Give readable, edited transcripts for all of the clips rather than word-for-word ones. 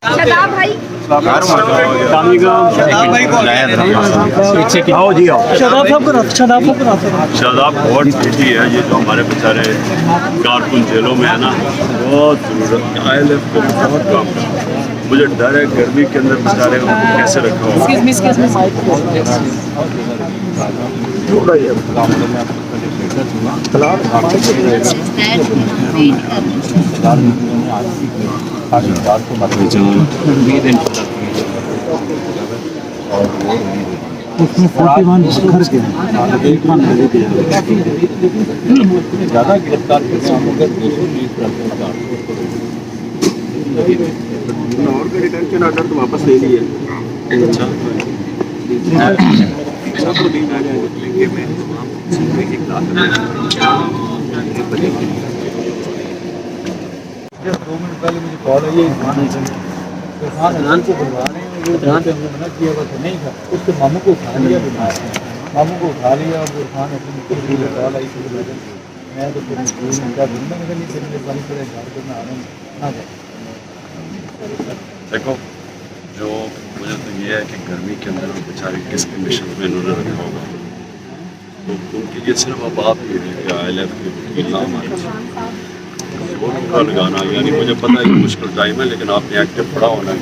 शदाब भाई आओ जी आओ। शदाब बहुत बेटी है, ये जो हमारे बेचारे कारकुन जेलों में है ना, बहुत जरूरत ILF को बहुत काम करता है। मुझे डर है गर्मी के अंदर बेचारे उनको कैसे रखा होगा। उसमें 41 घर के ज़्यादा गिरफ्तार और का डिटेंशन ऑर्डर तो वापस ले लिए। अच्छा सब दिन आ जाएगा लेंगे मैं एक लाख 2 मिनट पहले मुझे कॉल आई है इरफान को बुलवा रहे हैं। यहाँ पे हमने मना किया हुआ था, नहीं था। उसके मामू को उठा लिया, मामू को उठा लिया और इरफान अपनी कॉल आई थी। मैं तो फिर उनका ढूंढना मगर नहीं फिर मेरे पानी पड़े घर पर मैं आ रहा हूँ ना जाए। देखो जो मुझे तो ये है कि गर्मी के अंदर वो बेचारे किस कंडीशन में इन्होंने रखा होगा, तो उनके लिए सिर्फ अब आप ये ILF के वकील ना हमारे का लगाना, यानी मुझे पता है कि मुश्किल टाइम है लेकिन आपने एक्टिव खड़ा होना है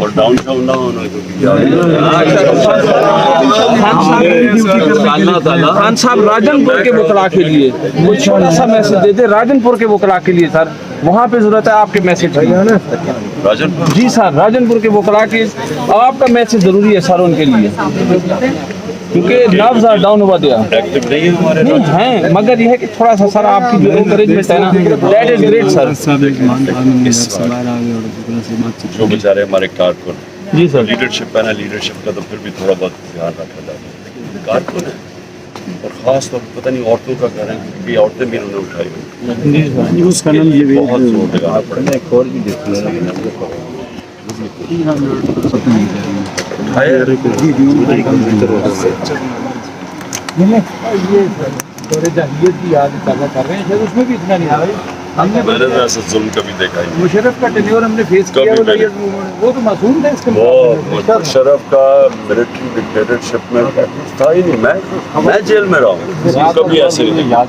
और डाउन डाउन ना होना है। खान साहब राजनपुर के वकला के लिए वो छोटा सा मैसेज दे दे, राजनपुर के वकला के लिए सर, वहाँ पे जरूरत है आपके मैसेज की। राजनपुर जी सर, राजनपुर के वकला के आपका मैसेज जरूरी है सर उनके लिए, क्योंकि नब्ज डाउन हुआ दिया एक्टिव नहीं है हमारे नहीं है, मगर यह है कि थोड़ा सा सर आपकी जो एनकरेजमेंट है ना, दैट इज ग्रेट सर। जो बेचारे हमारे कारकुन जी सर, लीडरशिप है ना, लीडरशिप का तो फिर भी थोड़ा बहुत ध्यान रखा जाता है, कारकुन है और ख़ास तौर पर पता नहीं औरतों का कारण क्योंकि औरतें भी उन्होंने उठाई हुई, उसका नाम ये भी बहुत जोर लगाना पड़ेगा। एक और भी देखी है की याद ताज़ा कर रहे हैं, शायद उसमें भी इतना नहीं आ रहा। हमने मैंने तो ऐसा जुल्म कभी देखा ही नहीं। मुशर्रफ का टेन्योर हमने फेस किया, वो तो मासूम था इसके वो मुशर्रफ का मिलिट्री डिक्टेटरशिप में था ही नहीं। मैं जेल में रहा हूँ, कभी ऐसे नहीं देखा।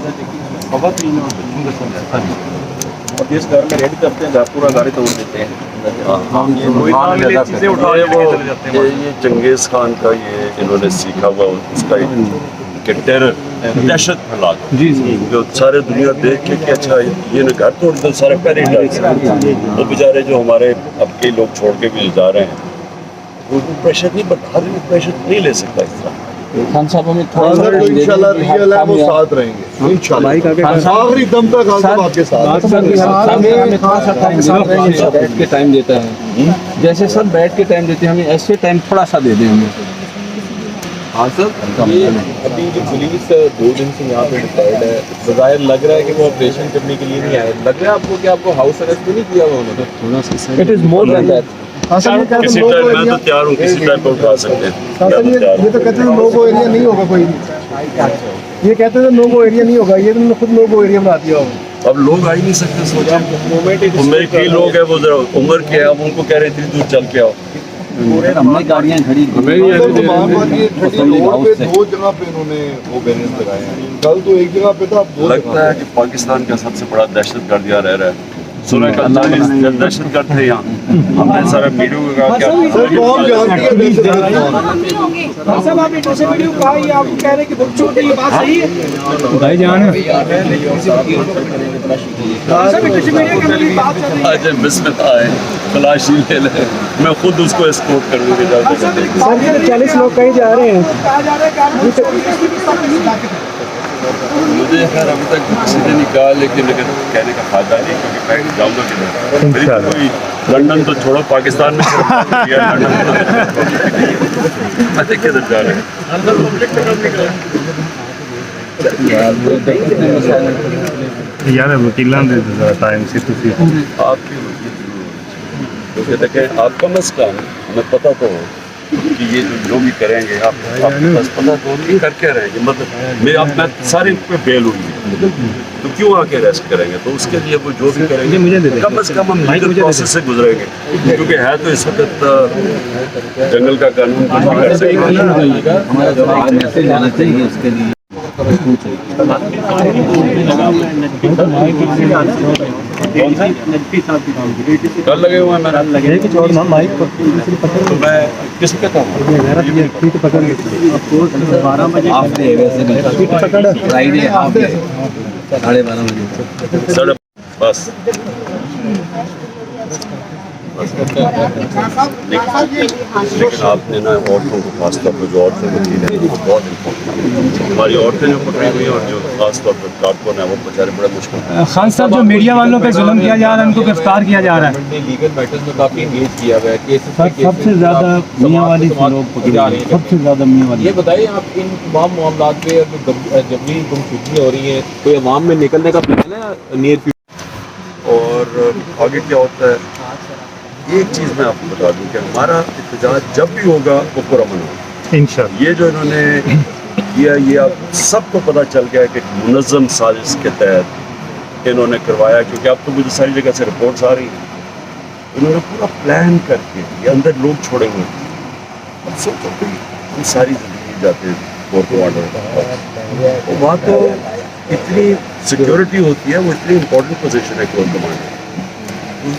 इस घर में रेडी करते हैं, पूरा गाड़ी तोड़ देते हैं। ये चंगेज़ खान का ये इन्होंने सीखा हुआ उसका कि टेरर दहशत फैला जी जो सारे दुनिया देख के कि अच्छा ये न घर तोड़ दो, सारे पहले वो बेचारे जो हमारे अब कई लोग छोड़ के भी जा रहे हैं, वो प्रेशर नहीं, बट हर प्रेशर नहीं ले सकता इस तरह। खान साहब हमें इंशाल्लाह रियल है, वो साथ रहेंगे इंशाल्लाह आखिरी दम तक आपके साथ बैठ के टाइम देता है, जैसे सर बैठ के टाइम देते हैं, हमें ऐसे टाइम थोड़ा सा दे दें हमें। हाँ सर, ये अभी जो पुलिस 2 दिन से यहाँ पे डिप्लॉयड है, बज़ाहिर लग रहा है कि वो ऑपरेशन करने के लिए नहीं आए। लग रहा है आपको कि आपको हाउस अरेस्ट भी नहीं किया हुआ उन्होंने? It is more than that. किसी टाइम मैं तो तैयार हूँ, किसी टाइम पर उठा सकते हैं। ये तो कहते हैं नो गो एरिया नहीं होगा कोई, ये कहते हैं नो गो एरिया नहीं होगा, ये तुमने खुद नो गो एरिया बना दिया होगा। अब लोग आ ही नहीं सकते, सोचा मेरे कई लोग हैं वो जरा उम्र के हैं, अब उनको कह रहे थे दूर चल के आओ। हमने गाड़ियाँ खड़ी 2 जगह पे इन्होंने वो बैनर्स लगाए हैं, कल तो एक जगह पे था, अब 2 लगता है कि पाकिस्तान का सबसे बड़ा दहशतगर्द यहाँ रह रहा है। सुना का दहशतगर्द है यहाँ, हमने सारा वीडियो का क्या कौन जानती है सब आप इंटरव्यू वीडियो कहा, ये आप कह रहे हैं कि बच्चों की ये बात सही है भाई जान सब इंटरव्यू वीडियो के अंदर बात चल रही है। आज बिस्मिल्लाह है, तलाशी ले ले, मैं खुद उसको एस्कॉर्ट करूँगी। सर 40 लोग कहीं जा रहे हैं, कहा जा रहा है कि मुझे खैर अभी तक किसी ने नहीं कहा, लेकिन कहने का फायदा नहीं, क्योंकि मैं जाऊँगा किधर। कोई लंदन तो छोड़ो, पाकिस्तान में किधर जा रहे हैं। यार वकील टाइम से आपके क्योंकि देखें आपका मसला हमें पता तो हो कि ये जो भी करेंगे आपके पास पता तो नहीं करके रहेंगे, मतलब मैं सारे पे बेल हुई है। तो क्यों आके अरेस्ट करेंगे? तो उसके लिए वो जो भी करेंगे कम से कम हम लीगल प्रोसेस से गुजरेंगे, क्योंकि है तो इस वक्त जंगल का कानून कुछ भी कर सकता है। कल लगे हुए हैं मैंने लगे कि छोड़ना माइक तो मैं किस पे था पकड़ 12 बजे फ्राइडे हाफ डे 12:30 बजे बस लेकिन आपने ना औरतों को खासतौर पर जो औरतें होती हैं बहुत इम्पोर्टेंट, हमारी औरतें जो पकड़ी हुई हैं और जो खासतौर पर कारकुन है वो बेचारे बड़ा मुश्किल। खान साहब, जो मीडिया वालों पे जुल्म किया जा रहा है, उनको गिरफ्तार किया जा रहा है, लीगल मैटर्स में काफी एंगेज किया हुआ है। सबसे ज्यादा मियां वाली लोग पकड़े जा रहे हैं, सबसे ज्यादा मियां वाली। ये बताइए आप इन तमाम मामला पे जो जबरी गुमशुदगी हो रही है, कोई अवाम में निकलने का प्लान है नियर फ्यूचर? और आगे क्या होता है, एक चीज़ मैं आपको बता दूं कि हमारा एहतजाज जब भी होगा वो पुरअमन होगा इंशाल्लाह। ये जो इन्होंने किया ये अब सबको पता चल गया कि मुनज़्ज़म साजिश के तहत इन्होंने करवाया, क्योंकि अब तो मुझे सारी जगह से रिपोर्ट्स आ रही हैं। इन्होंने पूरा प्लान करके ये अंदर लोग छोड़े हुए थे। अब सोचो कि हम सारी ज़िंदगी जाते वो वहाँ तो इतनी सिक्योरिटी होती है, वो इतनी इम्पोर्टेंट पोजीशन है कोर कमांडर,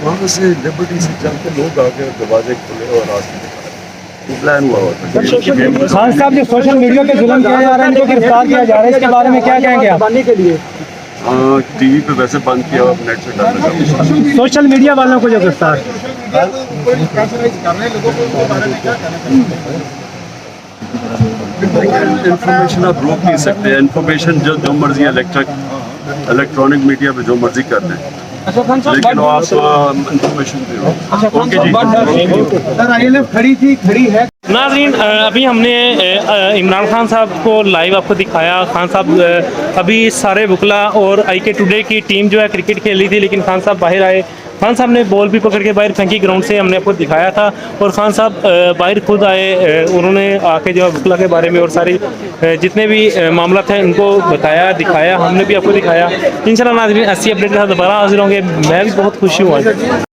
वहाँ से लिबर्टी से चलते लोग आके दरवाजे खुले और रास्ते दिखाए, प्लान हुआ होता है। खान साहब, जो सोशल मीडिया पे जुल्म किया जा रहा है, इनको गिरफ्तार किया जा रहा है, इसके बारे में क्या कहेंगे आप? के लिए टीवी पे वैसे बंद किया और नेट से डाल लगा। सोशल मीडिया वालों को जो गिरफ्तार इंफॉर्मेशन आप रोक नहीं सकते, इंफॉर्मेशन जो मर्जी इलेक्ट्रॉनिक मीडिया पे जो मर्जी कर दें, लेकिन आप इंफॉर्मेशन भी रोक। ओके जी, खड़ी है। नाज़रीन, अभी हमने इमरान खान साहब को लाइव आपको दिखाया। खान साहब अभी सारे वकला और IK टुडे की टीम जो है क्रिकेट खेल रही थी, लेकिन खान साहब बाहर आए। खान साहब ने बॉल भी पकड़ के बाहर फेंकी ग्राउंड से, हमने आपको दिखाया था। और खान साहब बाहर खुद आए, उन्होंने आके जो है वकला के बारे में और सारी जितने भी मामला थे उनको बताया, दिखाया, हमने भी आपको दिखाया। इंशाल्लाह नाज़रीन ऐसी अपडेट के साथ दोबारा हाजिर होंगे। मैं भी बहुत खुश हूँ आज।